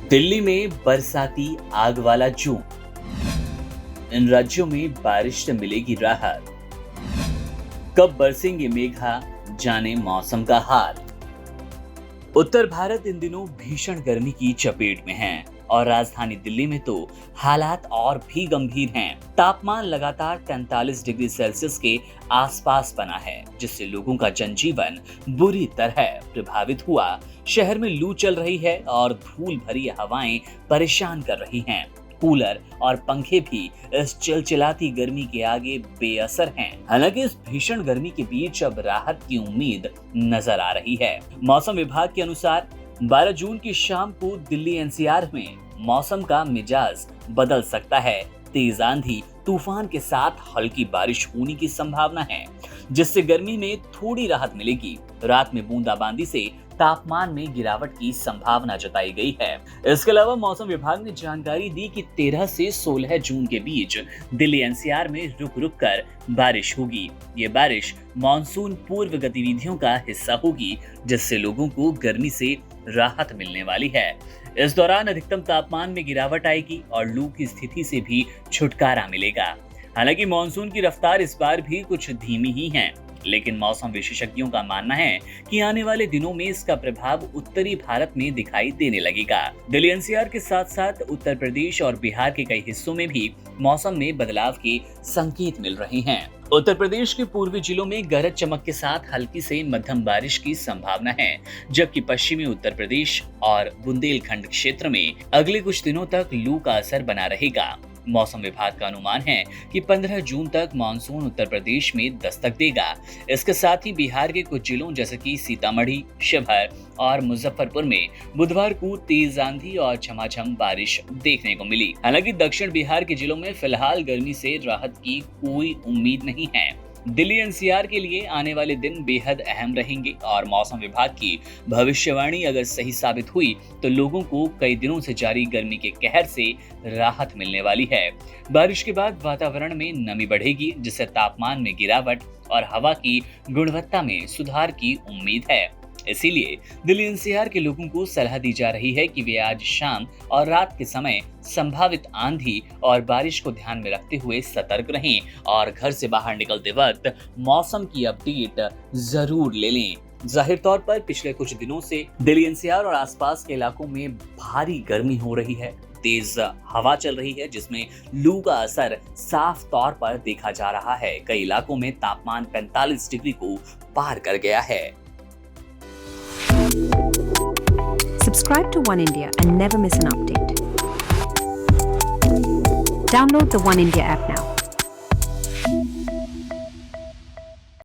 दिल्ली में बरसाती आग वाला जून। इन राज्यों में बारिश से मिलेगी राहत। कब बरसेंगे मेघा, जाने मौसम का हाल। उत्तर भारत इन दिनों भीषण गर्मी की चपेट में है और राजधानी दिल्ली में तो हालात और भी गंभीर हैं। तापमान लगातार 43 डिग्री सेल्सियस के आसपास बना है, जिससे लोगों का जनजीवन बुरी तरह प्रभावित हुआ। शहर में लू चल रही है और धूल भरी हवाएं परेशान कर रही हैं। कूलर और पंखे भी इस चिलचिलाती गर्मी के आगे बेअसर हैं। हालांकि इस भीषण गर्मी के बीच अब राहत की उम्मीद नजर आ रही है। मौसम विभाग के अनुसार 12 जून की शाम को दिल्ली एनसीआर में मौसम का मिजाज बदल सकता है। तेज आंधी तूफान के साथ हल्की बारिश होने की संभावना है, जिससे गर्मी में थोड़ी राहत मिलेगी। रात में बूंदाबांदी से तापमान में गिरावट की संभावना जताई गई है। इसके अलावा मौसम विभाग ने जानकारी दी कि 13 से 16 जून के बीच दिल्ली एनसीआर में रुक रुक कर बारिश होगी। ये बारिश मानसून पूर्व गतिविधियों का हिस्सा होगी, जिससे लोगों को गर्मी से राहत मिलने वाली है। इस दौरान अधिकतम तापमान में गिरावट आएगी और लू की स्थिति से भी छुटकारा मिलेगा। हालांकि मानसून की रफ्तार इस बार भी कुछ धीमी ही है, लेकिन मौसम विशेषज्ञों का मानना है कि आने वाले दिनों में इसका प्रभाव उत्तरी भारत में दिखाई देने लगेगा। दिल्ली एनसीआर के साथ साथ उत्तर प्रदेश और बिहार के कई हिस्सों में भी मौसम में बदलाव के संकेत मिल रहे हैं। उत्तर प्रदेश के पूर्वी जिलों में गरज चमक के साथ हल्की से मध्यम बारिश की संभावना है, जबकि पश्चिमी उत्तर प्रदेश और बुंदेलखंड क्षेत्र में अगले कुछ दिनों तक लू का असर बना रहेगा। मौसम विभाग का अनुमान है कि 15 जून तक मानसून उत्तर प्रदेश में दस्तक देगा। इसके साथ ही बिहार के कुछ जिलों जैसे कि सीतामढ़ी, शिवहर और मुजफ्फरपुर में बुधवार को तेज आंधी और झमाझम बारिश देखने को मिली। हालांकि दक्षिण बिहार के जिलों में फिलहाल गर्मी से राहत की कोई उम्मीद नहीं है। दिल्ली एनसीआर के लिए आने वाले दिन बेहद अहम रहेंगे और मौसम विभाग की भविष्यवाणी अगर सही साबित हुई तो लोगों को कई दिनों से जारी गर्मी के कहर से राहत मिलने वाली है। बारिश के बाद वातावरण में नमी बढ़ेगी, जिससे तापमान में गिरावट और हवा की गुणवत्ता में सुधार की उम्मीद है। इसीलिए दिल्ली एनसीआर के लोगों को सलाह दी जा रही है कि वे आज शाम और रात के समय संभावित आंधी और बारिश को ध्यान में रखते हुए सतर्क रहें और घर से बाहर निकलते वक्त मौसम की अपडेट जरूर ले लें। जाहिर तौर पर पिछले कुछ दिनों से दिल्ली एनसीआर और आसपास के इलाकों में भारी गर्मी हो रही है। तेज हवा चल रही है, जिसमें लू का असर साफ तौर पर देखा जा रहा है। कई इलाकों में तापमान 45 डिग्री को पार कर गया है। Subscribe to One India and never miss an update. Download the One India app now.